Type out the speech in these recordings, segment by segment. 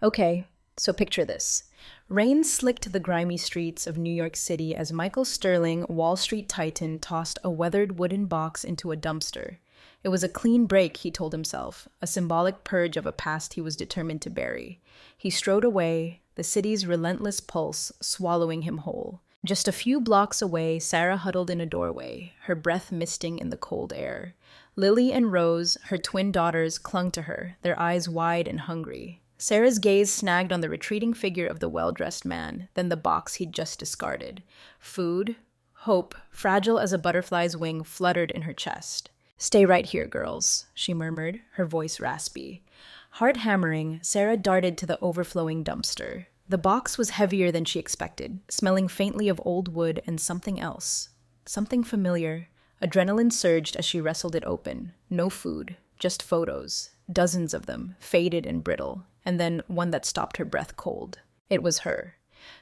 Okay, so picture this. Rain slicked the grimy streets of New York City as Michael Sterling, Wall Street titan, tossed a weathered wooden box into a dumpster. It was a clean break, he told himself, a symbolic purge of a past he was determined to bury. He strode away, the city's relentless pulse swallowing him whole. Just a few blocks away, Sarah huddled in a doorway, her breath misting in the cold air. Lily and Rose, her twin daughters, clung to her, their eyes wide and hungry. Sarah's gaze snagged on the retreating figure of the well-dressed man, then the box he'd just discarded. Food, hope, fragile as a butterfly's wing, fluttered in her chest. "Stay right here, girls," she murmured, her voice raspy. Heart hammering, Sarah darted to the overflowing dumpster. The box was heavier than she expected, smelling faintly of old wood and something else. Something familiar. Adrenaline surged as she wrestled it open. No food, just photos. Dozens of them, faded and brittle, and then one that stopped her breath cold. It was her.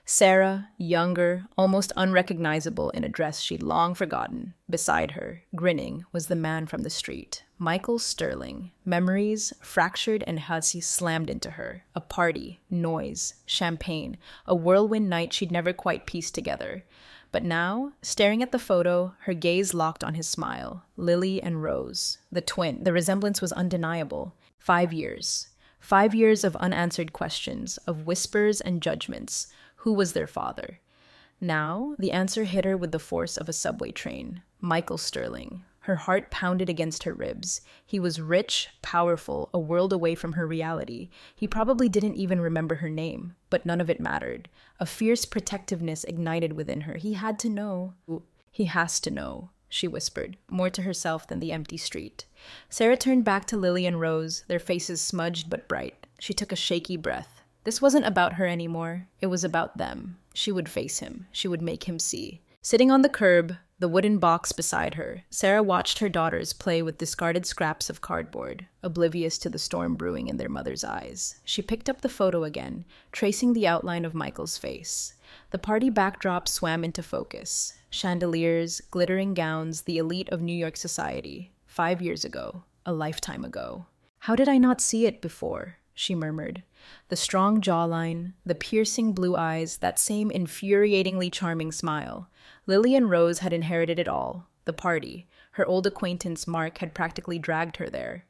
Sarah, younger, almost unrecognizable in a dress she'd long forgotten. Beside her, grinning, was the man from the street, Michael Sterling. Memories, fractured and hazy, slammed into her. A party, noise, champagne, a whirlwind night she'd never quite pieced together. But now, staring at the photo, her gaze locked on his smile. Lily and Rose, the twin. The resemblance was undeniable. 5 years. 5 years of unanswered questions, of whispers and judgments. Who was their father? Now, the answer hit her with the force of a subway train. Michael Sterling. Her heart pounded against her ribs. He was rich, powerful, a world away from her reality. He probably didn't even remember her name, but none of it mattered. A fierce protectiveness ignited within her. He had to know. He has to know, she whispered, more to herself than the empty street. Sarah turned back to Lily and Rose, their faces smudged but bright. She took a shaky breath. This wasn't about her anymore. It was about them. She would face him. She would make him see. Sitting on the curb, the wooden box beside her, Sarah watched her daughters play with discarded scraps of cardboard, oblivious to the storm brewing in their mother's eyes. She picked up the photo again, tracing the outline of Michael's face. The party backdrop swam into focus. Chandeliers, glittering gowns, the elite of New York society. 5 years ago. A lifetime ago. "How did I not see it before?" she murmured. The strong jawline, the piercing blue eyes, that same infuriatingly charming smile. Lily and Rose had inherited it all. The party. Her old acquaintance Mark had practically dragged her there.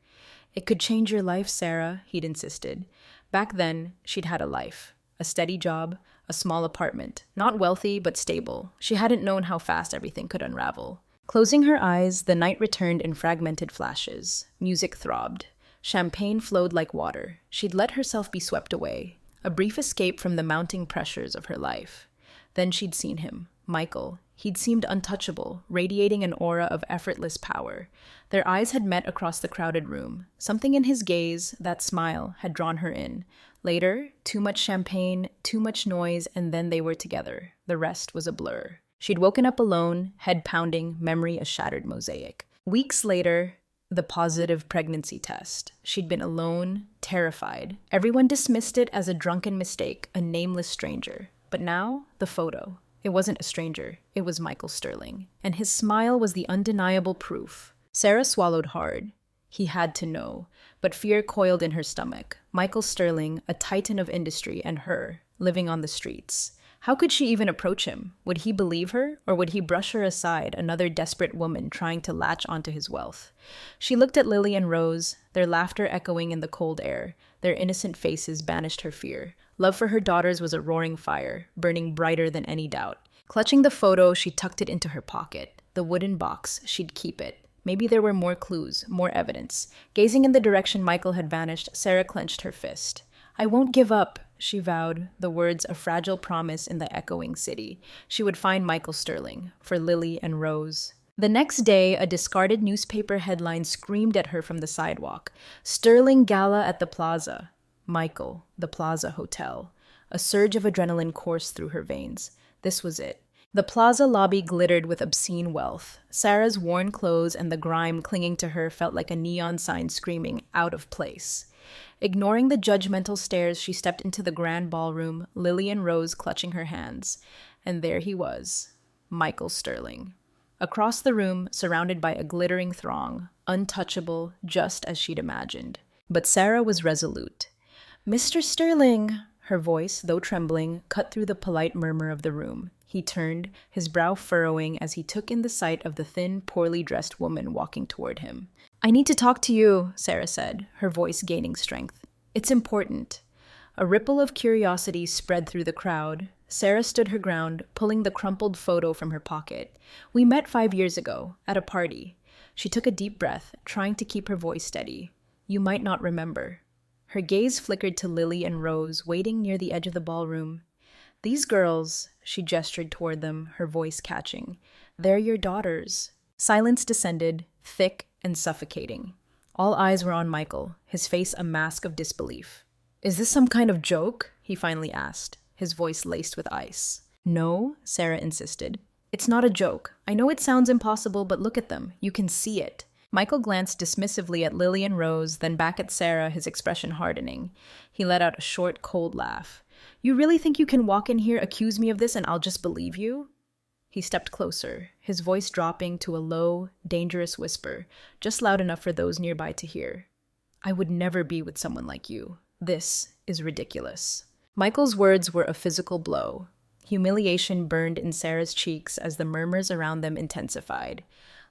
"It could change your life, Sarah," he'd insisted. Back then, she'd had a life. A steady job, a small apartment. Not wealthy, but stable. She hadn't known how fast everything could unravel. Closing her eyes, the night returned in fragmented flashes. Music throbbed. Champagne flowed like water. She'd let herself be swept away. A brief escape from the mounting pressures of her life. Then she'd seen him. Michael. He'd seemed untouchable, radiating an aura of effortless power. Their eyes had met across the crowded room. Something in his gaze, that smile, had drawn her in. Later, too much champagne, too much noise, and then they were together. The rest was a blur. She'd woken up alone, head pounding, memory a shattered mosaic. Weeks later, the positive pregnancy test. She'd been alone, terrified. Everyone dismissed it as a drunken mistake, a nameless stranger. But now, the photo. It wasn't a stranger. It was Michael Sterling. And his smile was the undeniable proof. Sarah swallowed hard. He had to know. But fear coiled in her stomach. Michael Sterling, a titan of industry, and her, living on the streets. How could she even approach him? Would he believe her, or would he brush her aside, another desperate woman trying to latch onto his wealth? She looked at Lily and Rose, their laughter echoing in the cold air. Their innocent faces banished her fear. Love for her daughters was a roaring fire, burning brighter than any doubt. Clutching the photo, she tucked it into her pocket. The wooden box, she'd keep it. Maybe there were more clues, more evidence. Gazing in the direction Michael had vanished, Sarah clenched her fist. "I won't give up," she vowed, the words a fragile promise in the echoing city. She would find Michael Sterling, for Lily and Rose. The next day, a discarded newspaper headline screamed at her from the sidewalk. "Sterling Gala at the Plaza." Michael, the Plaza Hotel. A surge of adrenaline coursed through her veins. This was it. The plaza lobby glittered with obscene wealth. Sarah's worn clothes and the grime clinging to her felt like a neon sign screaming, "Out of place." Ignoring the judgmental stares, she stepped into the grand ballroom, Lily and Rose clutching her hands. And there he was, Michael Sterling. Across the room, surrounded by a glittering throng, untouchable, just as she'd imagined. But Sarah was resolute. Mr. Sterling, her voice, though trembling, cut through the polite murmur of the room. He turned, his brow furrowing as he took in the sight of the thin, poorly dressed woman walking toward him. I need to talk to you, Sarah said, her voice gaining strength. It's important. A ripple of curiosity spread through the crowd. Sarah stood her ground, pulling the crumpled photo from her pocket. We met 5 years ago, at a party. She took a deep breath, trying to keep her voice steady. You might not remember. Her gaze flickered to Lily and Rose, waiting near the edge of the ballroom. These girls, she gestured toward them, her voice catching. They're your daughters. Silence descended, thick and suffocating. All eyes were on Michael, his face a mask of disbelief. Is this some kind of joke? He finally asked, his voice laced with ice. No, Sarah insisted. It's not a joke. I know it sounds impossible, but look at them. You can see it. Michael glanced dismissively at Lily and Rose, then back at Sarah, his expression hardening. He let out a short, cold laugh. You really think you can walk in here, accuse me of this, and I'll just believe you? He stepped closer, his voice dropping to a low, dangerous whisper, just loud enough for those nearby to hear. I would never be with someone like you. This is ridiculous. Michael's words were a physical blow. Humiliation burned in Sarah's cheeks as the murmurs around them intensified.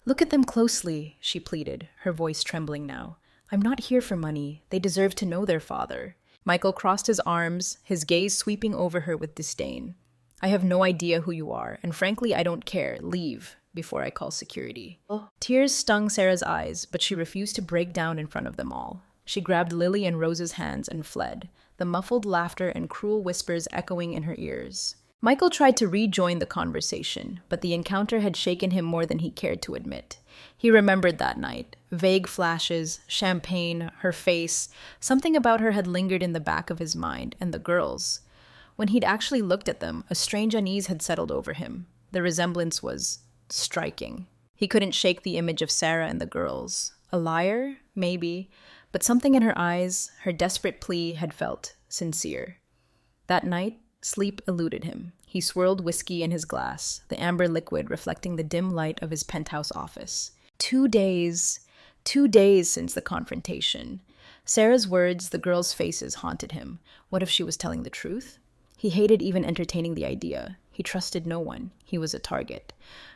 Look at them closely, she pleaded, her voice trembling now. I'm not here for money. They deserve to know their father. Michael crossed his arms, his gaze sweeping over her with disdain. I have no idea who you are, and frankly, I don't care. Leave before I call security. Tears stung Sarah's eyes, but she refused to break down in front of them all. She grabbed Lily and Rose's hands and fled, the muffled laughter and cruel whispers echoing in her ears. Michael tried to rejoin the conversation, but the encounter had shaken him more than he cared to admit. He remembered that night. Vague flashes, champagne, her face. Something about her had lingered in the back of his mind, and the girls. When he'd actually looked at them, a strange unease had settled over him. The resemblance was striking. He couldn't shake the image of Sarah and the girls. A liar? Maybe. But something in her eyes, her desperate plea, had felt sincere. That night, sleep eluded him. He swirled whiskey in his glass, the amber liquid reflecting the dim light of his penthouse office. 2 days. 2 days since the confrontation. Sarah's words, the girls' faces, haunted him. What if she was telling the truth? He hated even entertaining the idea. He trusted no one. He was a target.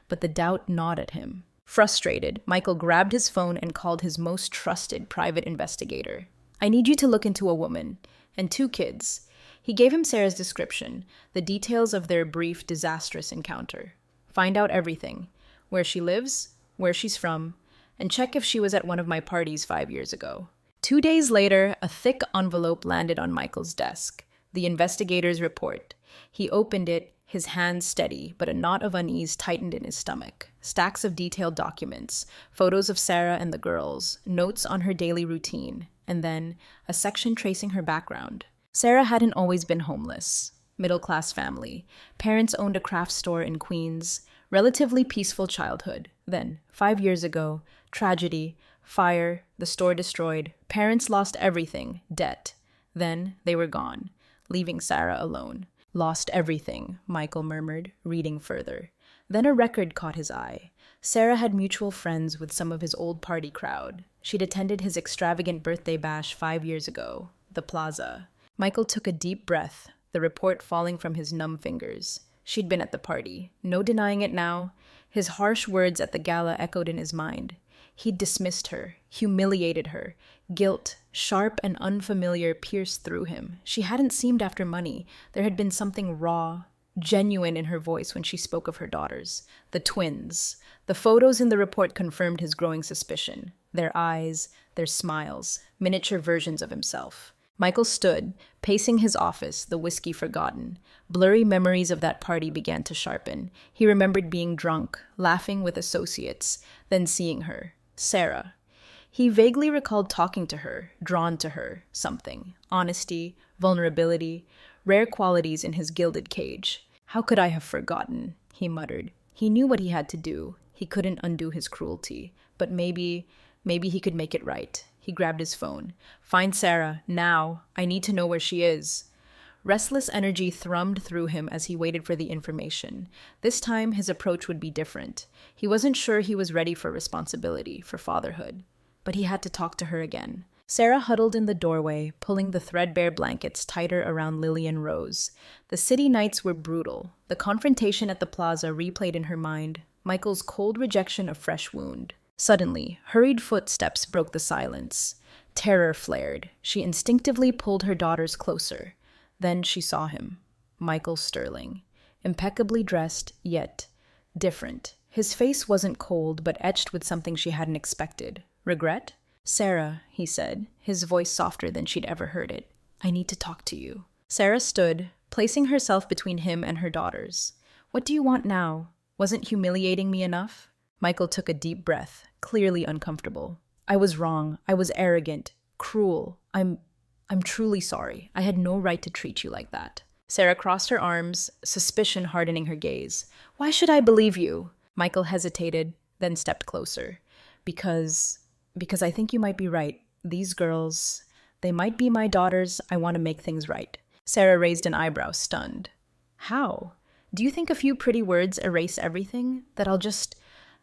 But the doubt gnawed at him. Frustrated, Michael grabbed his phone and called his most trusted private investigator. I need you to look into a woman and 2 kids. He gave him Sarah's description, the details of their brief, disastrous encounter. Find out everything. Where she lives, where she's from, and check if she was at one of my parties 5 years ago. 2 days later, a thick envelope landed on Michael's desk. The investigator's report. He opened it, his hands steady, but a knot of unease tightened in his stomach. Stacks of detailed documents, photos of Sarah and the girls, notes on her daily routine, and then a section tracing her background. Sarah hadn't always been homeless. Middle-class family. Parents owned a craft store in Queens. Relatively peaceful childhood. Then, 5 years ago, tragedy, fire, the store destroyed. Parents lost everything, debt. Then, they were gone, leaving Sarah alone. Lost everything, Michael murmured, reading further. Then a record caught his eye. Sarah had mutual friends with some of his old party crowd. She'd attended his extravagant birthday bash 5 years ago, the Plaza. Michael took a deep breath, the report falling from his numb fingers. She'd been at the party. No denying it now. His harsh words at the gala echoed in his mind. He'd dismissed her, humiliated her. Guilt, sharp and unfamiliar, pierced through him. She hadn't seemed after money. There had been something raw, genuine in her voice when she spoke of her daughters. The twins. The photos in the report confirmed his growing suspicion. Their eyes, their smiles, miniature versions of himself. Michael stood, pacing his office, the whiskey forgotten. Blurry memories of that party began to sharpen. He remembered being drunk, laughing with associates, then seeing her. Sarah. He vaguely recalled talking to her, drawn to her, something. Honesty, vulnerability, rare qualities in his gilded cage. How could I have forgotten? He muttered. He knew what he had to do. He couldn't undo his cruelty. But maybe he could make it right. He grabbed his phone. Find Sarah, now. I need to know where she is. Restless energy thrummed through him as he waited for the information. This time, his approach would be different. He wasn't sure he was ready for responsibility, for fatherhood. But he had to talk to her again. Sarah huddled in the doorway, pulling the threadbare blankets tighter around Lily and Rose. The city nights were brutal. The confrontation at the plaza replayed in her mind, Michael's cold rejection a fresh wound. Suddenly, hurried footsteps broke the silence. Terror flared. She instinctively pulled her daughters closer. Then she saw him. Michael Sterling. Impeccably dressed, yet different. His face wasn't cold, but etched with something she hadn't expected. Regret? "Sarah," he said, his voice softer than she'd ever heard it. "I need to talk to you." Sarah stood, placing herself between him and her daughters. "What do you want now? Wasn't humiliating me enough?" Michael took a deep breath, clearly uncomfortable. "I was wrong. I was arrogant, cruel. I'm truly sorry. I had no right to treat you like that." Sarah crossed her arms, suspicion hardening her gaze. "Why should I believe you?" Michael hesitated, then stepped closer. Because I think you might be right. These girls, they might be my daughters. I want to make things right." Sarah raised an eyebrow, stunned. "How? Do you think a few pretty words erase everything? That I'll just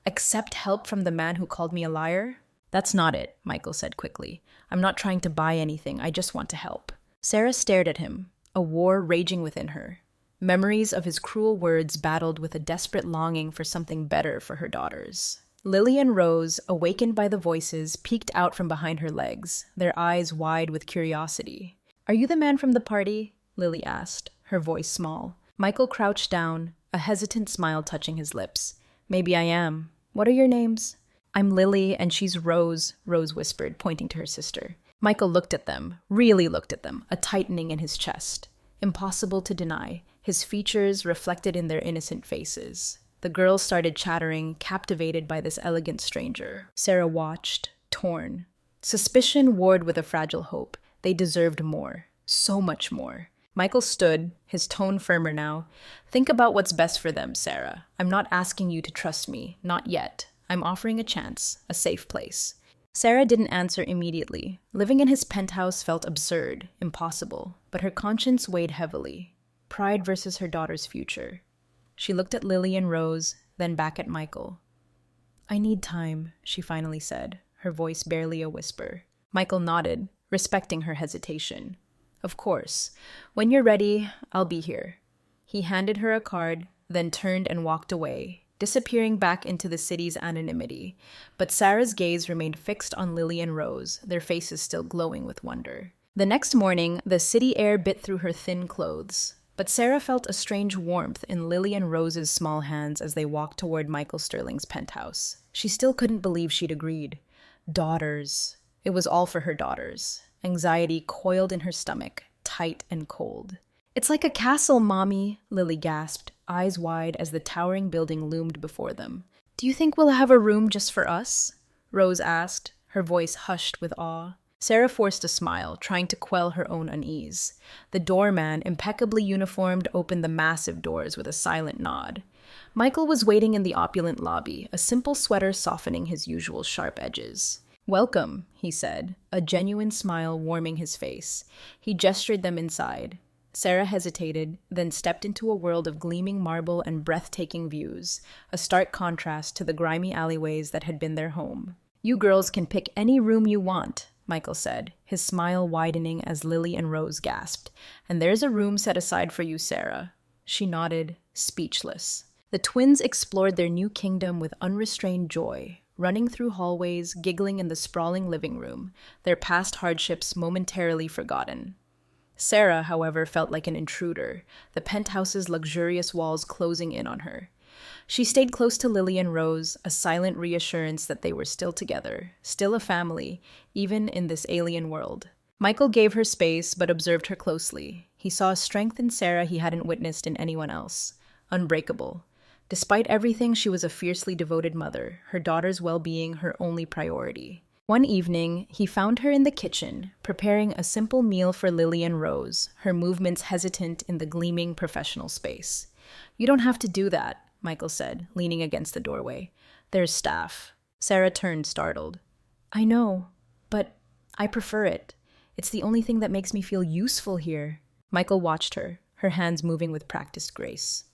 accept help from the man who called me a liar?" "That's not it," Michael said quickly. "I'm not trying to buy anything. I just want to help." Sarah stared at him, a war raging within her. Memories of his cruel words battled with a desperate longing for something better for her daughters. Lily and Rose, awakened by the voices, peeked out from behind her legs, their eyes wide with curiosity. "Are you the man from the party?" Lily asked, her voice small. Michael crouched down, a hesitant smile touching his lips. "Maybe I am. What are your names?" "I'm Lily, and she's Rose," Rose whispered, pointing to her sister. Michael looked at them, really looked at them, a tightening in his chest. Impossible to deny, his features reflected in their innocent faces. The girls started chattering, captivated by this elegant stranger. Sarah watched, torn. Suspicion warred with a fragile hope. They deserved more. So much more. Michael stood, his tone firmer now. "Think about what's best for them, Sarah. I'm not asking you to trust me. Not yet. I'm offering a chance, a safe place." Sarah didn't answer immediately. Living in his penthouse felt absurd, impossible, but her conscience weighed heavily. Pride versus her daughter's future. She looked at Lily and Rose, then back at Michael. "I need time," she finally said, her voice barely a whisper. Michael nodded, respecting her hesitation. "Of course. When you're ready, I'll be here." He handed her a card, then turned and walked away, disappearing back into the city's anonymity. But Sarah's gaze remained fixed on Lily and Rose, their faces still glowing with wonder. The next morning, the city air bit through her thin clothes. But Sarah felt a strange warmth in Lily and Rose's small hands as they walked toward Michael Sterling's penthouse. She still couldn't believe she'd agreed. Daughters. It was all for her daughters. Anxiety coiled in her stomach, tight and cold. "It's like a castle, Mommy," Lily gasped, eyes wide as the towering building loomed before them. "Do you think we'll have a room just for us?" Rose asked, her voice hushed with awe. Sarah forced a smile, trying to quell her own unease. The doorman, impeccably uniformed, opened the massive doors with a silent nod. Michael was waiting in the opulent lobby, a simple sweater softening his usual sharp edges. "Welcome," he said, a genuine smile warming his face. He gestured them inside. Sarah hesitated, then stepped into a world of gleaming marble and breathtaking views, a stark contrast to the grimy alleyways that had been their home. "You girls can pick any room you want," Michael said, his smile widening as Lily and Rose gasped. "And there's a room set aside for you, Sarah." She nodded, speechless. The twins explored their new kingdom with unrestrained joy, running through hallways, giggling in the sprawling living room, their past hardships momentarily forgotten. Sarah, however, felt like an intruder, the penthouse's luxurious walls closing in on her. She stayed close to Lily and Rose, a silent reassurance that they were still together, still a family, even in this alien world. Michael gave her space, but observed her closely. He saw a strength in Sarah he hadn't witnessed in anyone else. Unbreakable. Despite everything, she was a fiercely devoted mother, her daughter's well-being her only priority. One evening, he found her in the kitchen, preparing a simple meal for Lily and Rose, her movements hesitant in the gleaming professional space. "You don't have to do that," Michael said, leaning against the doorway. "There's staff." Sarah turned, startled. "I know, but I prefer it. It's the only thing that makes me feel useful here." Michael watched her, her hands moving with practiced grace.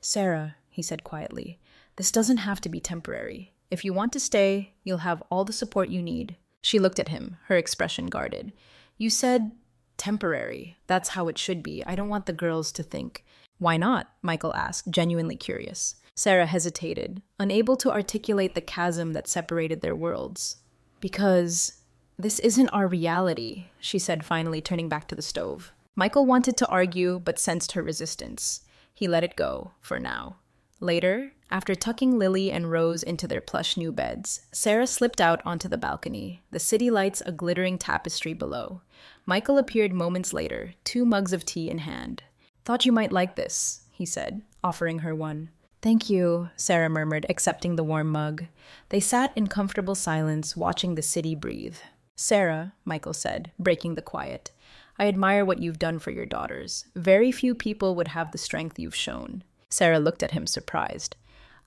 "Sarah," he said quietly, "this doesn't have to be temporary. If you want to stay, you'll have all the support you need. She looked at him, her expression guarded. You said temporary. That's how it should be. I don't want the girls to think. Why not? Michael asked, genuinely curious. Sarah hesitated, unable to articulate the chasm that separated their worlds. Because this isn't our reality, she said, finally turning back to the stove. Michael wanted to argue, but sensed her resistance. He let it go, for now. Later, after tucking Lily and Rose into their plush new beds, Sarah slipped out onto the balcony, the city lights a glittering tapestry below. Michael appeared moments later, 2 mugs of tea in hand. Thought you might like this, he said, offering her one. Thank you, Sarah murmured, accepting the warm mug. They sat in comfortable silence, watching the city breathe. Sarah, Michael said, breaking the quiet, I admire what you've done for your daughters. Very few people would have the strength you've shown. Sarah looked at him, surprised.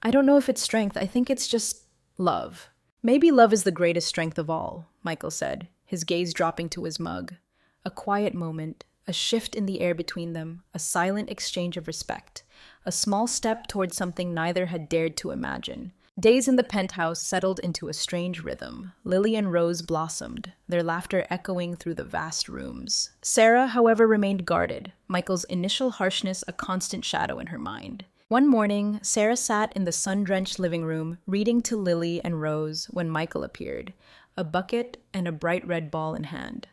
I don't know if it's strength. I think it's just love. Maybe love is the greatest strength of all, Michael said, his gaze dropping to his mug. A quiet moment, a shift in the air between them, a silent exchange of respect, a small step towards something neither had dared to imagine. Days in the penthouse settled into a strange rhythm. Lily and Rose blossomed, their laughter echoing through the vast rooms. Sarah, however, remained guarded, Michael's initial harshness a constant shadow in her mind. One morning, Sarah sat in the sun-drenched living room, reading to Lily and Rose when Michael appeared, a bucket and a bright red ball in hand.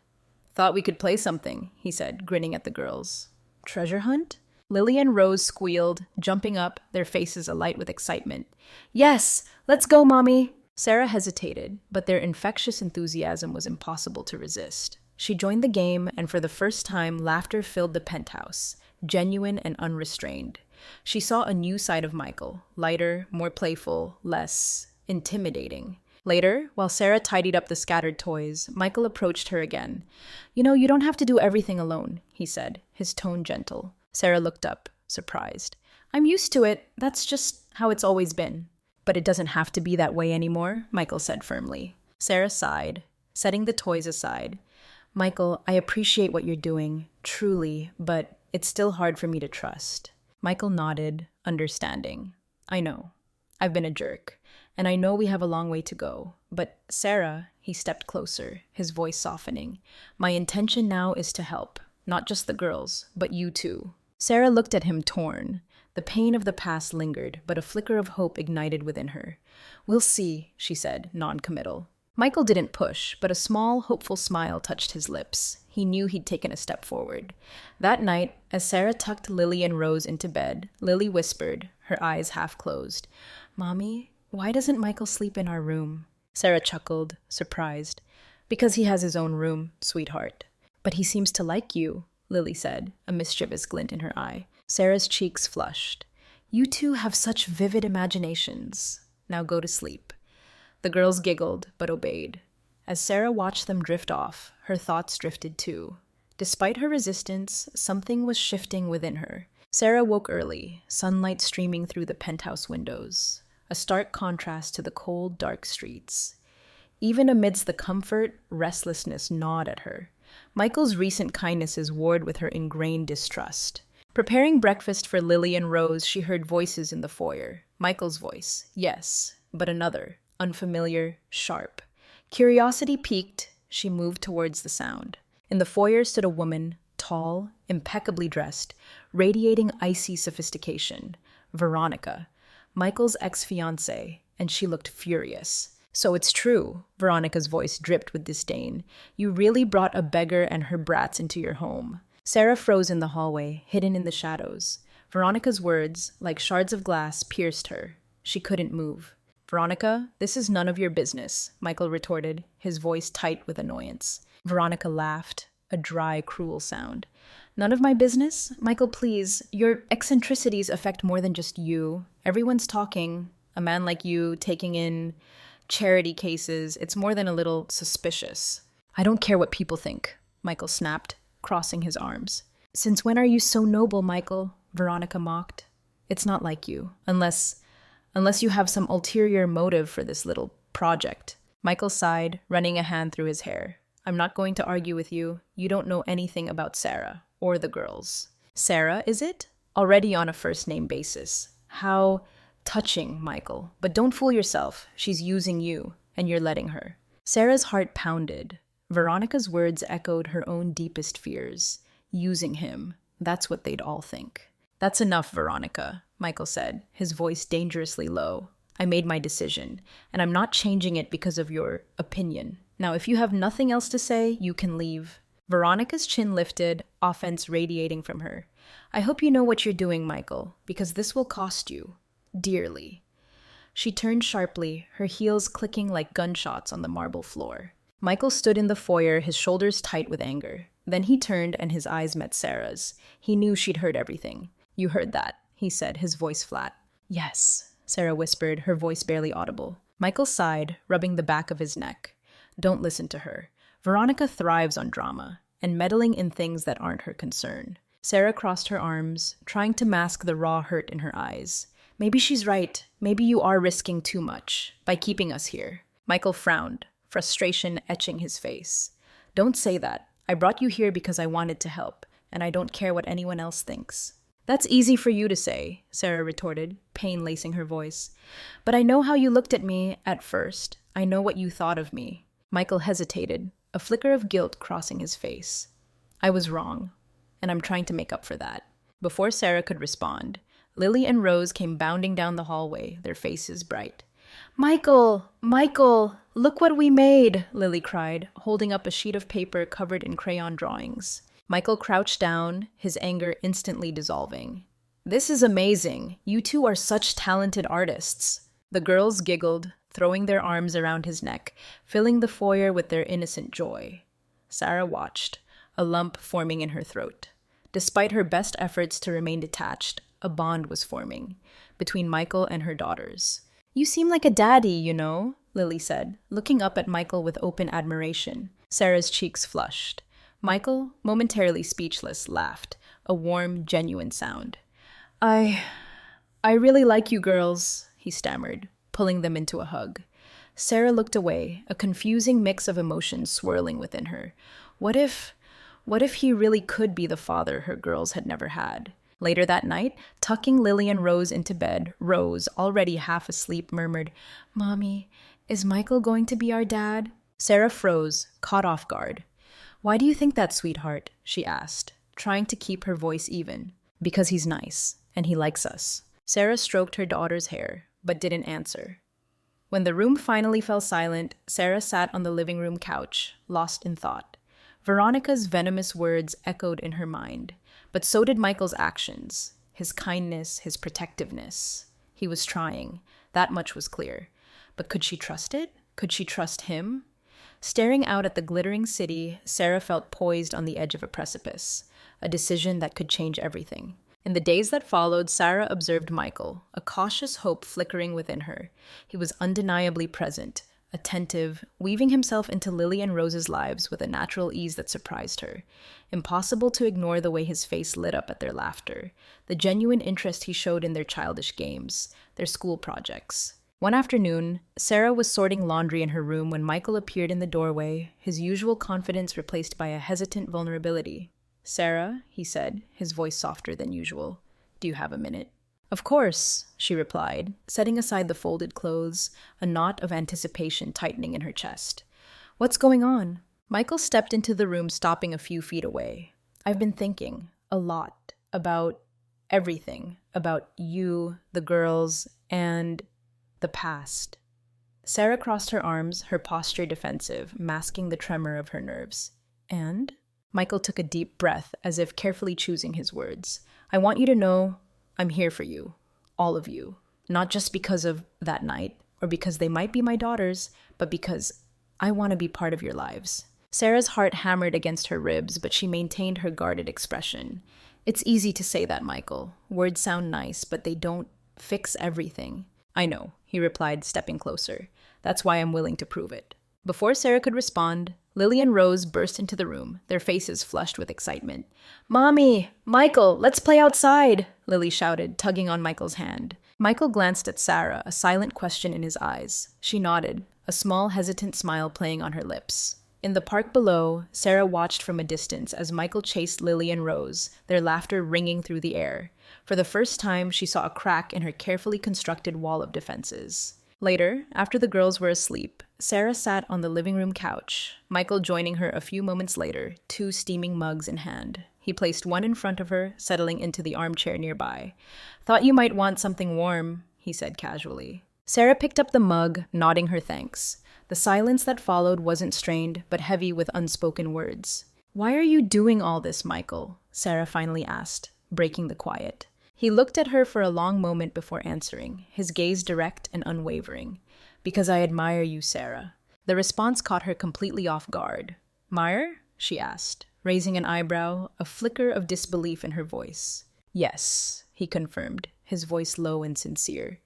Thought we could play something, he said, grinning at the girls. Treasure hunt? Lily and Rose squealed, jumping up, their faces alight with excitement. Yes, let's go, Mommy! Sarah hesitated, but their infectious enthusiasm was impossible to resist. She joined the game, and for the first time, laughter filled the penthouse, genuine and unrestrained. She saw a new side of Michael, lighter, more playful, less intimidating. Later, while Sarah tidied up the scattered toys, Michael approached her again. You don't have to do everything alone, he said, his tone gentle. Sarah looked up, surprised. I'm used to it. That's just how it's always been. But it doesn't have to be that way anymore, Michael said firmly. Sarah sighed, setting the toys aside. Michael, I appreciate what you're doing, truly, but it's still hard for me to trust. Michael nodded, understanding. I know. I've been a jerk, and I know we have a long way to go. But Sarah, he stepped closer, his voice softening. My intention now is to help, not just the girls, but you too. Sarah looked at him torn. The pain of the past lingered, but a flicker of hope ignited within her. We'll see, she said, non-committal. Michael didn't push, but a small, hopeful smile touched his lips. He knew he'd taken a step forward. That night, as Sarah tucked Lily and Rose into bed, Lily whispered, her eyes half closed, Mommy, why doesn't Michael sleep in our room? Sarah chuckled, surprised. Because he has his own room, sweetheart. But he seems to like you, Lily said, a mischievous glint in her eye. Sarah's cheeks flushed. You two have such vivid imaginations. Now go to sleep. The girls giggled, but obeyed. As Sarah watched them drift off, her thoughts drifted too. Despite her resistance, something was shifting within her. Sarah woke early, sunlight streaming through the penthouse windows, a stark contrast to the cold, dark streets. Even amidst the comfort, restlessness gnawed at her. Michael's recent kindnesses warred with her ingrained distrust. Preparing breakfast for Lily and Rose, she heard voices in the foyer. Michael's voice, yes, but another, unfamiliar, sharp. Curiosity piqued, she moved towards the sound. In the foyer stood a woman, tall, impeccably dressed, radiating icy sophistication. Veronica, Michael's ex-fiancée, and she looked furious. So it's true, Veronica's voice dripped with disdain. You really brought a beggar and her brats into your home. Sarah froze in the hallway, hidden in the shadows. Veronica's words, like shards of glass, pierced her. She couldn't move. Veronica, this is none of your business, Michael retorted, his voice tight with annoyance. Veronica laughed, a dry, cruel sound. None of my business? Michael, please. Your eccentricities affect more than just you. Everyone's talking. A man like you taking in charity cases. It's more than a little suspicious. I don't care what people think, Michael snapped, crossing his arms. Since when are you so noble, Michael? Veronica mocked. It's not like you, unless you have some ulterior motive for this little project. Michael sighed, running a hand through his hair. I'm not going to argue with you. You don't know anything about Sarah, or the girls. Sarah, is it? Already on a first-name basis. How touching, Michael. But don't fool yourself. She's using you, and you're letting her. Sarah's heart pounded. Veronica's words echoed her own deepest fears. Using him. That's what they'd all think. That's enough, Veronica, Michael said, his voice dangerously low. I made my decision, and I'm not changing it because of your opinion. Now, if you have nothing else to say, you can leave. Veronica's chin lifted, offense radiating from her. I hope you know what you're doing, Michael, because this will cost you. Dearly. She turned sharply, her heels clicking like gunshots on the marble floor. Michael stood in the foyer, his shoulders tight with anger. Then he turned and his eyes met Sarah's. He knew she'd heard everything. You heard that, he said, his voice flat. Yes, Sarah whispered, her voice barely audible. Michael sighed, rubbing the back of his neck. Don't listen to her. Veronica thrives on drama, and meddling in things that aren't her concern. Sarah crossed her arms, trying to mask the raw hurt in her eyes. Maybe she's right. Maybe you are risking too much by keeping us here. Michael frowned, frustration etching his face. Don't say that. I brought you here because I wanted to help, and I don't care what anyone else thinks. That's easy for you to say, Sarah retorted, pain lacing her voice. But I know how you looked at me at first. I know what you thought of me. Michael hesitated, a flicker of guilt crossing his face. I was wrong, and I'm trying to make up for that. Before Sarah could respond, Lily and Rose came bounding down the hallway, their faces bright. Michael! Michael! Look what we made! Lily cried, holding up a sheet of paper covered in crayon drawings. Michael crouched down, his anger instantly dissolving. This is amazing. You two are such talented artists. The girls giggled, throwing their arms around his neck, filling the foyer with their innocent joy. Sarah watched, a lump forming in her throat. Despite her best efforts to remain detached, a bond was forming between Michael and her daughters. You seem like a daddy, you know, Lily said, looking up at Michael with open admiration. Sarah's cheeks flushed. Michael, momentarily speechless, laughed, a warm, genuine sound. I really like you girls, he stammered, pulling them into a hug. Sarah looked away, a confusing mix of emotions swirling within her. What if he really could be the father her girls had never had? Later that night, tucking Lily and Rose into bed, Rose, already half asleep, murmured, Mommy, is Michael going to be our dad? Sarah froze, caught off guard. Why do you think that, sweetheart? She asked, trying to keep her voice even. Because he's nice, and he likes us. Sarah stroked her daughter's hair, but didn't answer. When the room finally fell silent, Sarah sat on the living room couch, lost in thought. Veronica's venomous words echoed in her mind, but so did Michael's actions, his kindness, his protectiveness. He was trying, that much was clear. But could she trust it? Could she trust him? Staring out at the glittering city, Sarah felt poised on the edge of a precipice, a decision that could change everything. In the days that followed, Sarah observed Michael, a cautious hope flickering within her. He was undeniably present, attentive, weaving himself into Lily and Rose's lives with a natural ease that surprised her. Impossible to ignore the way his face lit up at their laughter, the genuine interest he showed in their childish games, their school projects. One afternoon, Sarah was sorting laundry in her room when Michael appeared in the doorway, his usual confidence replaced by a hesitant vulnerability. Sarah, he said, his voice softer than usual. Do you have a minute? Of course, she replied, setting aside the folded clothes, a knot of anticipation tightening in her chest. What's going on? Michael stepped into the room, stopping a few feet away. I've been thinking a lot about everything, about you, the girls, and the past. Sarah crossed her arms, her posture defensive, masking the tremor of her nerves. And? Michael took a deep breath, as if carefully choosing his words. I want you to know I'm here for you, all of you. Not just because of that night, or because they might be my daughters, but because I want to be part of your lives. Sarah's heart hammered against her ribs, but she maintained her guarded expression. It's easy to say that, Michael. Words sound nice, but they don't fix everything. I know, he replied, stepping closer. That's why I'm willing to prove it. Before Sarah could respond, Lily and Rose burst into the room, their faces flushed with excitement. Mommy! Michael! Let's play outside! Lily shouted, tugging on Michael's hand. Michael glanced at Sarah, a silent question in his eyes. She nodded, a small, hesitant smile playing on her lips. In the park below, Sarah watched from a distance as Michael chased Lily and Rose, their laughter ringing through the air. For the first time, she saw a crack in her carefully constructed wall of defenses. Later, after the girls were asleep, Sarah sat on the living room couch, Michael joining her a few moments later, two steaming mugs in hand. He placed one in front of her, settling into the armchair nearby. "Thought you might want something warm," he said casually. Sarah picked up the mug, nodding her thanks. The silence that followed wasn't strained, but heavy with unspoken words. "Why are you doing all this, Michael?" Sarah finally asked, breaking the quiet. He looked at her for a long moment before answering, his gaze direct and unwavering. "Because I admire you, Sarah." The response caught her completely off guard. "Mire?" she asked, raising an eyebrow, a flicker of disbelief in her voice. "Yes," he confirmed, his voice low and sincere.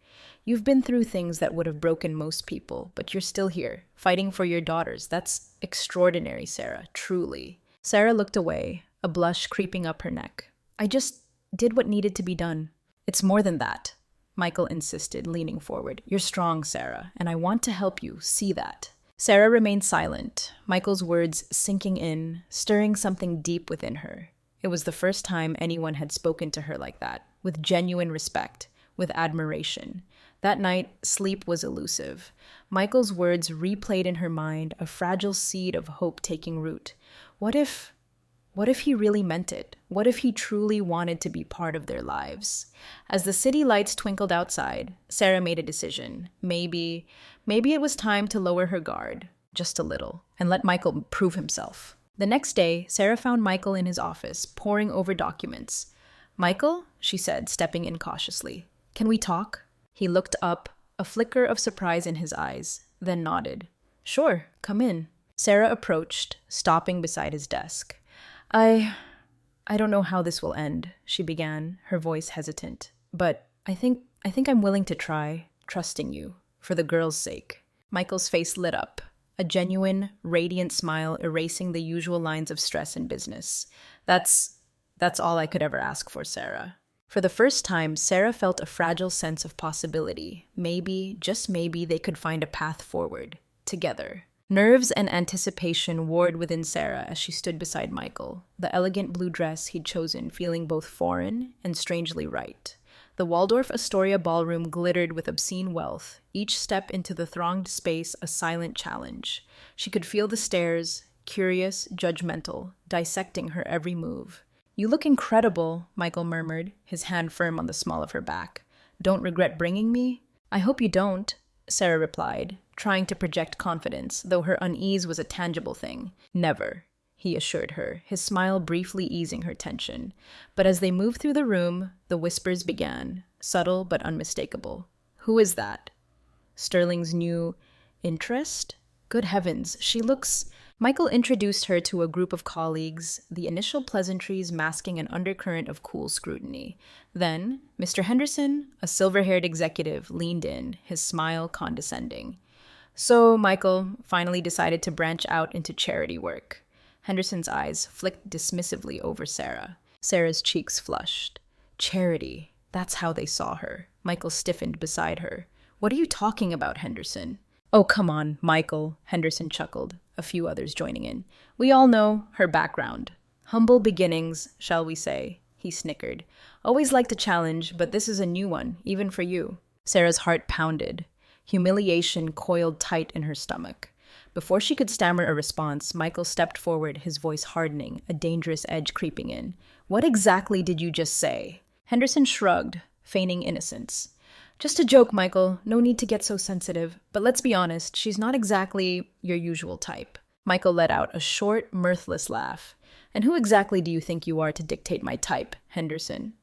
"You've been through things that would have broken most people, but you're still here, fighting for your daughters. That's extraordinary, Sarah, truly." Sarah looked away, a blush creeping up her neck. "I just did what needed to be done." "It's more than that," Michael insisted, leaning forward. "You're strong, Sarah, and I want to help you see that." Sarah remained silent, Michael's words sinking in, stirring something deep within her. It was the first time anyone had spoken to her like that, with genuine respect, with admiration. That night, sleep was elusive. Michael's words replayed in her mind, a fragile seed of hope taking root. What if he really meant it? What if he truly wanted to be part of their lives? As the city lights twinkled outside, Sarah made a decision. Maybe it was time to lower her guard, just a little, and let Michael prove himself. The next day, Sarah found Michael in his office, poring over documents. "Michael," she said, stepping in cautiously, "can we talk?" He looked up, a flicker of surprise in his eyes, then nodded. "Sure, come in." Sarah approached, stopping beside his desk. I don't know how this will end," she began, her voice hesitant. "But I think I'm willing to try, trusting you, for the girl's sake." Michael's face lit up, a genuine, radiant smile erasing the usual lines of stress in business. That's all I could ever ask for, Sarah." For the first time, Sarah felt a fragile sense of possibility. Maybe, just maybe, they could find a path forward, together. Nerves and anticipation warred within Sarah as she stood beside Michael, the elegant blue dress he'd chosen feeling both foreign and strangely right. The Waldorf Astoria ballroom glittered with obscene wealth, each step into the thronged space a silent challenge. She could feel the stares, curious, judgmental, dissecting her every move. "You look incredible," Michael murmured, his hand firm on the small of her back. "Don't regret bringing me?" "I hope you don't," Sarah replied, trying to project confidence, though her unease was a tangible thing. "Never," he assured her, his smile briefly easing her tension. But as they moved through the room, the whispers began, subtle but unmistakable. "Who is that?" "Sterling's new interest? Good heavens, she looks—" Michael introduced her to a group of colleagues, the initial pleasantries masking an undercurrent of cool scrutiny. Then, Mr. Henderson, a silver-haired executive, leaned in, his smile condescending. "So, Michael finally decided to branch out into charity work." Henderson's eyes flicked dismissively over Sarah. Sarah's cheeks flushed. Charity. That's how they saw her. Michael stiffened beside her. "What are you talking about, Henderson?" "Oh, come on, Michael," Henderson chuckled, a few others joining in. "We all know her background. Humble beginnings, shall we say," he snickered. "Always liked a challenge, but this is a new one, even for you." Sarah's heart pounded. Humiliation coiled tight in her stomach. Before she could stammer a response, Michael stepped forward, his voice hardening, a dangerous edge creeping in. "What exactly did you just say?" Henderson shrugged, feigning innocence. "Just a joke, Michael. No need to get so sensitive. But let's be honest, she's not exactly your usual type." Michael let out a short, mirthless laugh. "And who exactly do you think you are to dictate my type, Henderson?"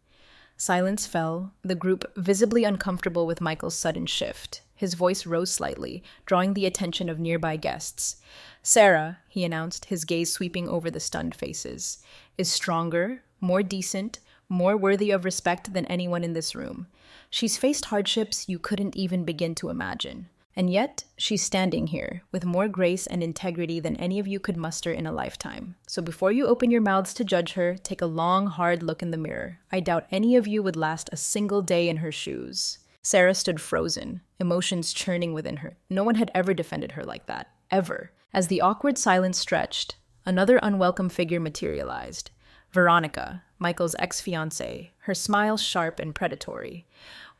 Silence fell, the group visibly uncomfortable with Michael's sudden shift. His voice rose slightly, drawing the attention of nearby guests. "Sarah," he announced, his gaze sweeping over the stunned faces, "is stronger, more decent, more worthy of respect than anyone in this room. She's faced hardships you couldn't even begin to imagine. And yet, she's standing here, with more grace and integrity than any of you could muster in a lifetime. So before you open your mouths to judge her, take a long, hard look in the mirror. I doubt any of you would last a single day in her shoes." Sarah stood frozen, emotions churning within her. No one had ever defended her like that. Ever. As the awkward silence stretched, another unwelcome figure materialized. Veronica, Michael's ex-fiancée, her smile sharp and predatory.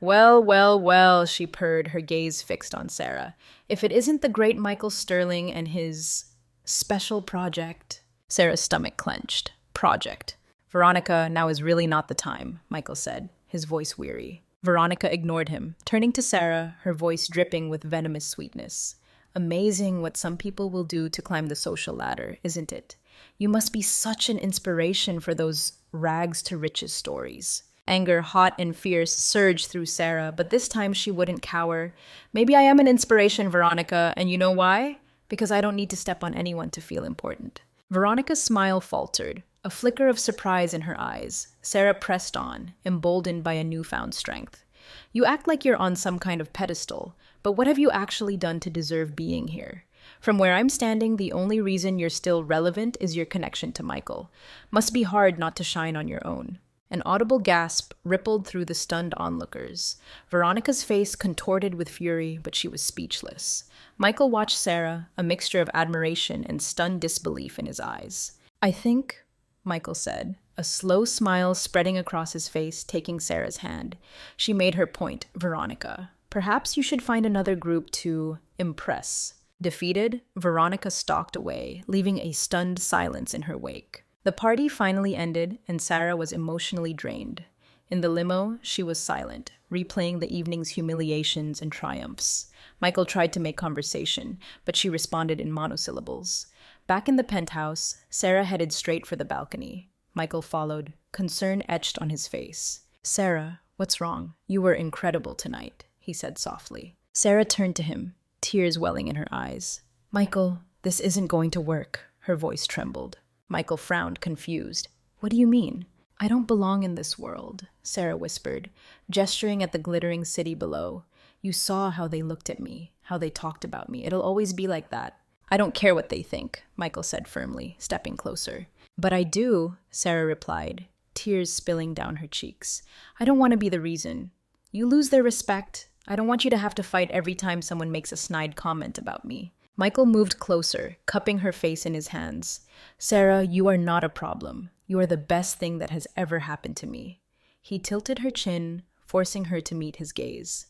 Well, well, well, she purred, her gaze fixed on Sarah. If it isn't the great Michael Sterling and his special project. Sarah's stomach clenched. Project. Veronica, now is really not the time, Michael said, his voice weary. Veronica ignored him, turning to Sarah, her voice dripping with venomous sweetness. Amazing what some people will do to climb the social ladder, isn't it? You must be such an inspiration for those rags to riches stories. Anger, hot and fierce, surged through Sarah, but this time she wouldn't cower. Maybe I am an inspiration, Veronica, and you know why? Because I don't need to step on anyone to feel important. Veronica's smile faltered, a flicker of surprise in her eyes. Sarah pressed on, emboldened by a newfound strength. You act like you're on some kind of pedestal, but what have you actually done to deserve being here? From where I'm standing, the only reason you're still relevant is your connection to Michael. Must be hard not to shine on your own. An audible gasp rippled through the stunned onlookers. Veronica's face contorted with fury, but she was speechless. Michael watched Sarah, a mixture of admiration and stunned disbelief in his eyes. I think, Michael said, a slow smile spreading across his face, taking Sarah's hand. She made her point, Veronica. Perhaps you should find another group to impress. Defeated, Veronica stalked away, leaving a stunned silence in her wake. The party finally ended, and Sarah was emotionally drained. In the limo, she was silent, replaying the evening's humiliations and triumphs. Michael tried to make conversation, but she responded in monosyllables. Back in the penthouse, Sarah headed straight for the balcony. Michael followed, concern etched on his face. Sarah, what's wrong? You were incredible tonight, he said softly. Sarah turned to him, tears welling in her eyes. Michael, this isn't going to work, her voice trembled. Michael frowned, confused. What do you mean? I don't belong in this world, Sarah whispered, gesturing at the glittering city below. You saw how they looked at me, how they talked about me. It'll always be like that. I don't care what they think, Michael said firmly, stepping closer. But I do, Sarah replied, tears spilling down her cheeks. I don't want to be the reason. You lose their respect. I don't want you to have to fight every time someone makes a snide comment about me. Michael moved closer, cupping her face in his hands. Sarah, you are not a problem. You are the best thing that has ever happened to me. He tilted her chin, forcing her to meet his gaze.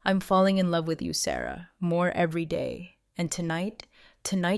I'm falling in love with you, Sarah, more every day. And tonight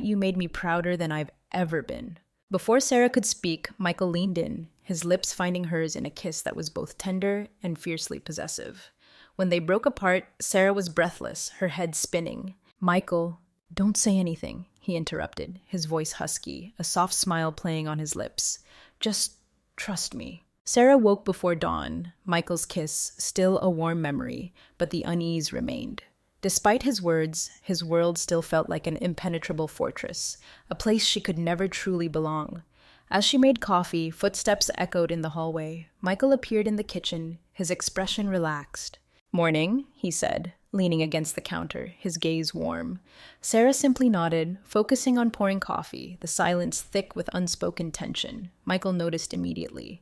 you made me prouder than I've ever been. Before Sarah could speak, Michael leaned in, his lips finding hers in a kiss that was both tender and fiercely possessive. When they broke apart, Sarah was breathless, her head spinning. Michael, don't say anything, he interrupted, his voice husky, a soft smile playing on his lips. Just trust me. Sarah woke before dawn, Michael's kiss still a warm memory, but the unease remained. Despite his words, his world still felt like an impenetrable fortress, a place she could never truly belong. As she made coffee, footsteps echoed in the hallway. Michael appeared in the kitchen, his expression relaxed. Morning, he said, leaning against the counter, his gaze warm. Sarah simply nodded, focusing on pouring coffee, the silence thick with unspoken tension. Michael noticed immediately.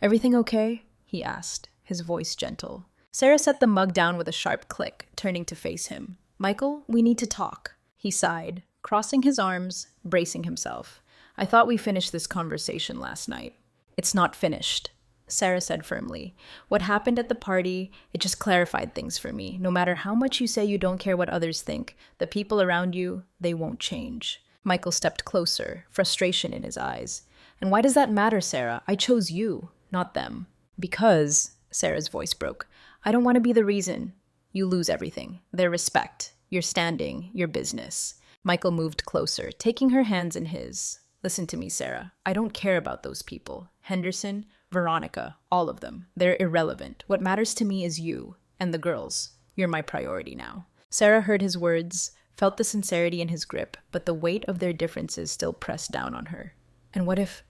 Everything okay? He asked, his voice gentle. Sarah set the mug down with a sharp click, turning to face him. Michael, we need to talk. He sighed, crossing his arms, bracing himself. I thought we finished this conversation last night. It's not finished, Sarah said firmly. What happened at the party, it just clarified things for me. No matter how much you say you don't care what others think, the people around you, they won't change. Michael stepped closer, frustration in his eyes. And why does that matter, Sarah? I chose you, not them. Because, Sarah's voice broke, I don't want to be the reason. You lose everything. Their respect, your standing, your business. Michael moved closer, taking her hands in his. Listen to me, Sarah. I don't care about those people. Henderson, Veronica, all of them. They're irrelevant. What matters to me is you and the girls. You're my priority now. Sarah heard his words, felt the sincerity in his grip, but the weight of their differences still pressed down on her. And what if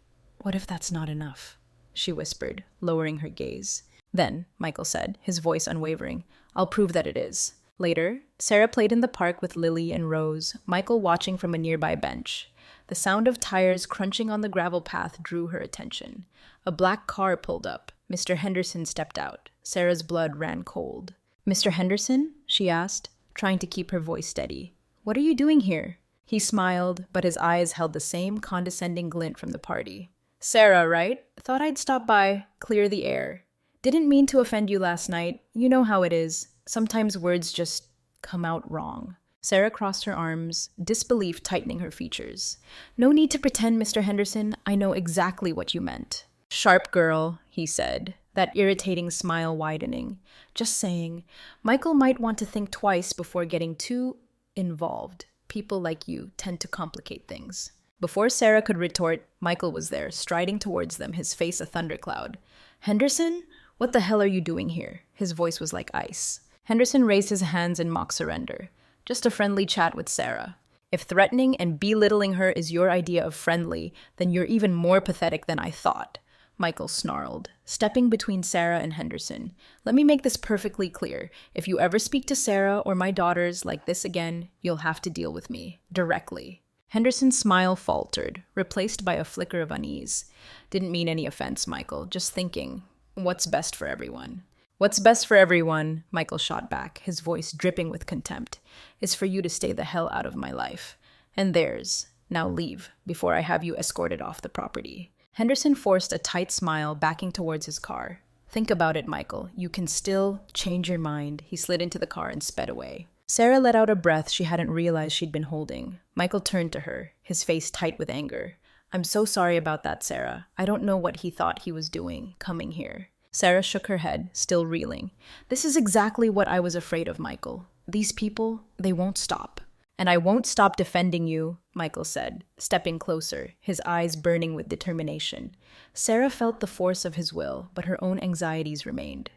that's not enough? She whispered, lowering her gaze. Then, Michael said, his voice unwavering, I'll prove that it is. Later, Sarah played in the park with Lily and Rose, Michael watching from a nearby bench. The sound of tires crunching on the gravel path drew her attention. A black car pulled up. Mr. Henderson stepped out. Sarah's blood ran cold. Mr. Henderson? She asked, trying to keep her voice steady. What are you doing here? He smiled, but his eyes held the same condescending glint from the party. Sarah, right? Thought I'd stop by, clear the air. Didn't mean to offend you last night. You know how it is. Sometimes words just come out wrong. Sarah crossed her arms, disbelief tightening her features. No need to pretend, Mr. Henderson. I know exactly what you meant. Sharp girl, he said, that irritating smile widening. Just saying, Michael might want to think twice before getting too involved. People like you tend to complicate things. Before Sarah could retort, Michael was there, striding towards them, his face a thundercloud. Henderson? What the hell are you doing here? His voice was like ice. Henderson raised his hands in mock surrender. Just a friendly chat with Sarah. If threatening and belittling her is your idea of friendly, then you're even more pathetic than I thought. Michael snarled, stepping between Sarah and Henderson. Let me make this perfectly clear. If you ever speak to Sarah or my daughters like this again, you'll have to deal with me. Directly. Henderson's smile faltered, replaced by a flicker of unease. Didn't mean any offense, Michael. Just thinking, what's best for everyone? What's best for everyone, Michael shot back, his voice dripping with contempt, is for you to stay the hell out of my life. And theirs. Now leave, before I have you escorted off the property. Henderson forced a tight smile, backing towards his car. Think about it, Michael. You can still change your mind. He slid into the car and sped away. Sarah let out a breath she hadn't realized she'd been holding. Michael turned to her, his face tight with anger. I'm so sorry about that, Sarah. I don't know what he thought he was doing, coming here. Sarah shook her head, still reeling. This is exactly what I was afraid of, Michael. These people, they won't stop. And I won't stop defending you, Michael said, stepping closer, his eyes burning with determination. Sarah felt the force of his will, but her own anxieties remained.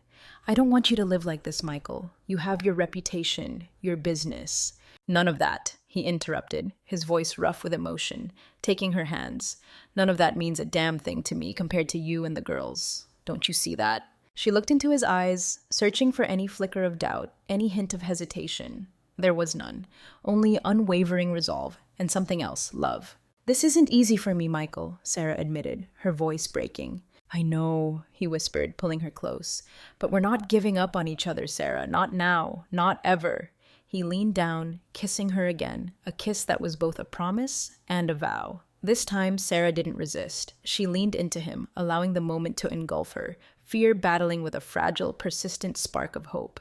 I don't want you to live like this, Michael. You have your reputation, your business. None of that, he interrupted, his voice rough with emotion, taking her hands. None of that means a damn thing to me compared to you and the girls. Don't you see that? She looked into his eyes, searching for any flicker of doubt, any hint of hesitation. There was none, only unwavering resolve, and something else, love. This isn't easy for me, Michael, Sarah admitted, her voice breaking. I know, he whispered, pulling her close. But we're not giving up on each other, Sarah. Not now. Not ever. He leaned down, kissing her again, a kiss that was both a promise and a vow. This time, Sarah didn't resist. She leaned into him, allowing the moment to engulf her, fear battling with a fragile, persistent spark of hope.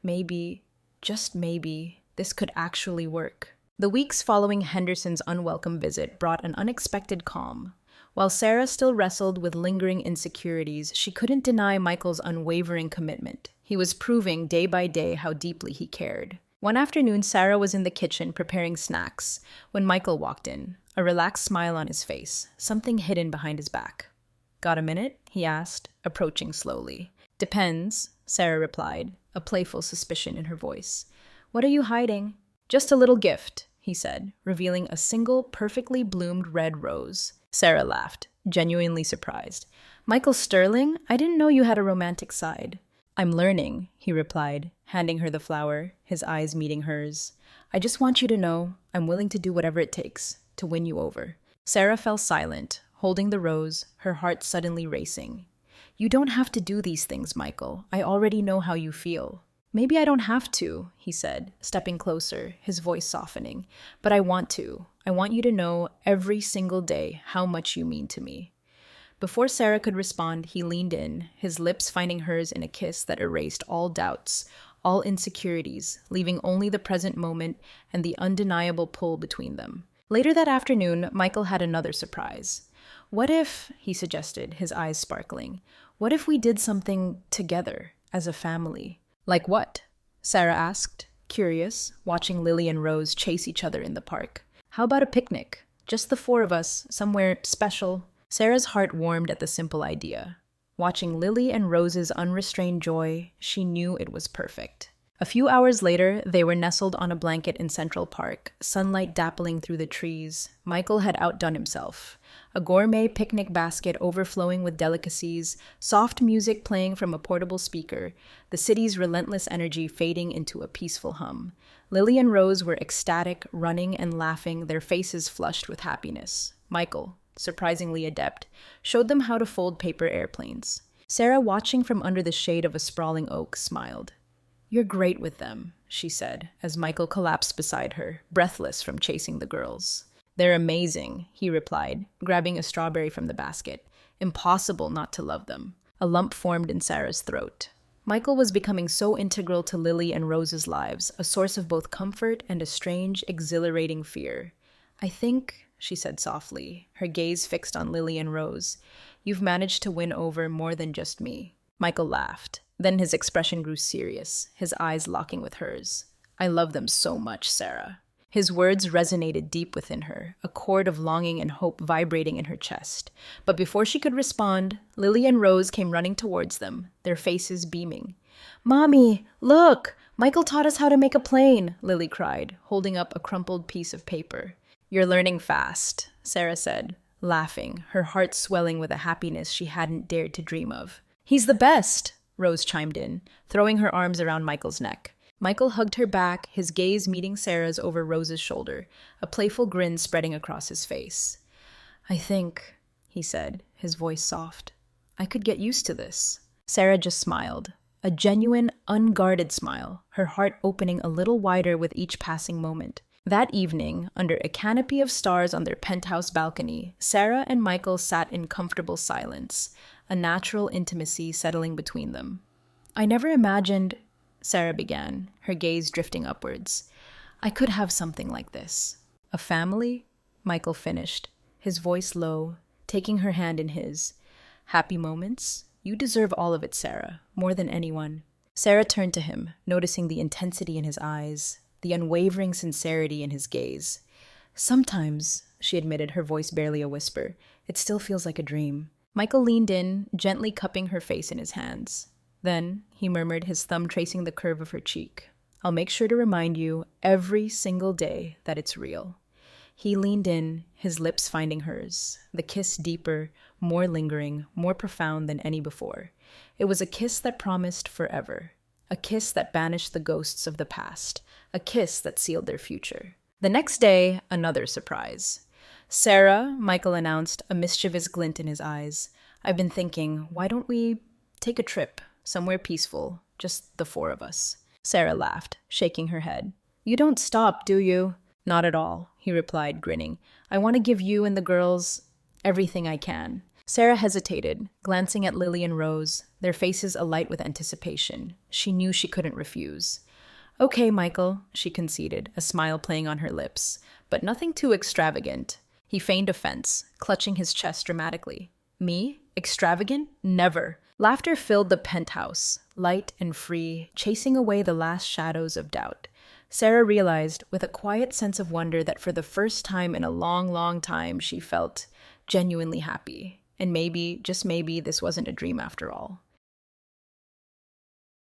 Maybe, just maybe, this could actually work. The weeks following Henderson's unwelcome visit brought an unexpected calm. While Sarah still wrestled with lingering insecurities, she couldn't deny Michael's unwavering commitment. He was proving day by day how deeply he cared. One afternoon, Sarah was in the kitchen preparing snacks when Michael walked in, a relaxed smile on his face, something hidden behind his back. Got a minute? He asked, approaching slowly. Depends, Sarah replied, a playful suspicion in her voice. What are you hiding? Just a little gift, he said, revealing a single perfectly bloomed red rose. Sarah laughed, genuinely surprised. Michael Sterling? I didn't know you had a romantic side. I'm learning, he replied, handing her the flower, his eyes meeting hers. I just want you to know I'm willing to do whatever it takes to win you over. Sarah fell silent, holding the rose, her heart suddenly racing. You don't have to do these things, Michael. I already know how you feel. Maybe I don't have to, he said, stepping closer, his voice softening. But I want to. I want you to know every single day how much you mean to me. Before Sarah could respond, he leaned in, his lips finding hers in a kiss that erased all doubts, all insecurities, leaving only the present moment and the undeniable pull between them. Later that afternoon, Michael had another surprise. What if, he suggested, his eyes sparkling, what if we did something together, as a family? Like what? Sarah asked, curious, watching Lily and Rose chase each other in the park. How about a picnic? Just the four of us, somewhere special. Sarah's heart warmed at the simple idea. Watching Lily and Rose's unrestrained joy, she knew it was perfect. A few hours later, they were nestled on a blanket in Central Park, sunlight dappling through the trees. Michael had outdone himself. A gourmet picnic basket overflowing with delicacies, soft music playing from a portable speaker, the city's relentless energy fading into a peaceful hum. Lily and Rose were ecstatic, running and laughing, their faces flushed with happiness. Michael, surprisingly adept, showed them how to fold paper airplanes. Sarah, watching from under the shade of a sprawling oak, smiled. You're great with them, she said, as Michael collapsed beside her, breathless from chasing the girls. They're amazing, he replied, grabbing a strawberry from the basket. Impossible not to love them. A lump formed in Sarah's throat. Michael was becoming so integral to Lily and Rose's lives, a source of both comfort and a strange, exhilarating fear. "I think," she said softly, her gaze fixed on Lily and Rose, "you've managed to win over more than just me." Michael laughed. Then his expression grew serious, his eyes locking with hers. "I love them so much, Sarah." His words resonated deep within her, a chord of longing and hope vibrating in her chest. But before she could respond, Lily and Rose came running towards them, their faces beaming. "Mommy, look! Michael taught us how to make a plane," Lily cried, holding up a crumpled piece of paper. "You're learning fast," Sarah said, laughing, her heart swelling with a happiness she hadn't dared to dream of. "He's the best," Rose chimed in, throwing her arms around Michael's neck. Michael hugged her back, his gaze meeting Sarah's over Rose's shoulder, a playful grin spreading across his face. "I think," he said, his voice soft, "I could get used to this." Sarah just smiled, a genuine, unguarded smile, her heart opening a little wider with each passing moment. That evening, under a canopy of stars on their penthouse balcony, Sarah and Michael sat in comfortable silence, a natural intimacy settling between them. "I never imagined," Sarah began, her gaze drifting upwards, "I could have something like this." "A family?" Michael finished, his voice low, taking her hand in his. "Happy moments? You deserve all of it, Sarah, more than anyone." Sarah turned to him, noticing the intensity in his eyes, the unwavering sincerity in his gaze. "Sometimes," she admitted, her voice barely a whisper, "it still feels like a dream." Michael leaned in, gently cupping her face in his hands. Then, he murmured, his thumb tracing the curve of her cheek, "I'll make sure to remind you every single day that it's real." He leaned in, his lips finding hers, the kiss deeper, more lingering, more profound than any before. It was a kiss that promised forever, a kiss that banished the ghosts of the past, a kiss that sealed their future. The next day, another surprise. "Sarah," Michael announced, a mischievous glint in his eyes, "I've been thinking, why don't we take a trip? Somewhere peaceful, just the four of us." Sarah laughed, shaking her head. "You don't stop, do you?" "Not at all," he replied, grinning. "I want to give you and the girls everything I can." Sarah hesitated, glancing at Lily and Rose, their faces alight with anticipation. She knew she couldn't refuse. "Okay, Michael," she conceded, a smile playing on her lips, "but nothing too extravagant." He feigned offense, clutching his chest dramatically. "Me? Extravagant? Never." Laughter filled the penthouse, light and free, chasing away the last shadows of doubt. Sarah realized, with a quiet sense of wonder, that for the first time in a long, long time, she felt genuinely happy. And maybe, just maybe, this wasn't a dream after all.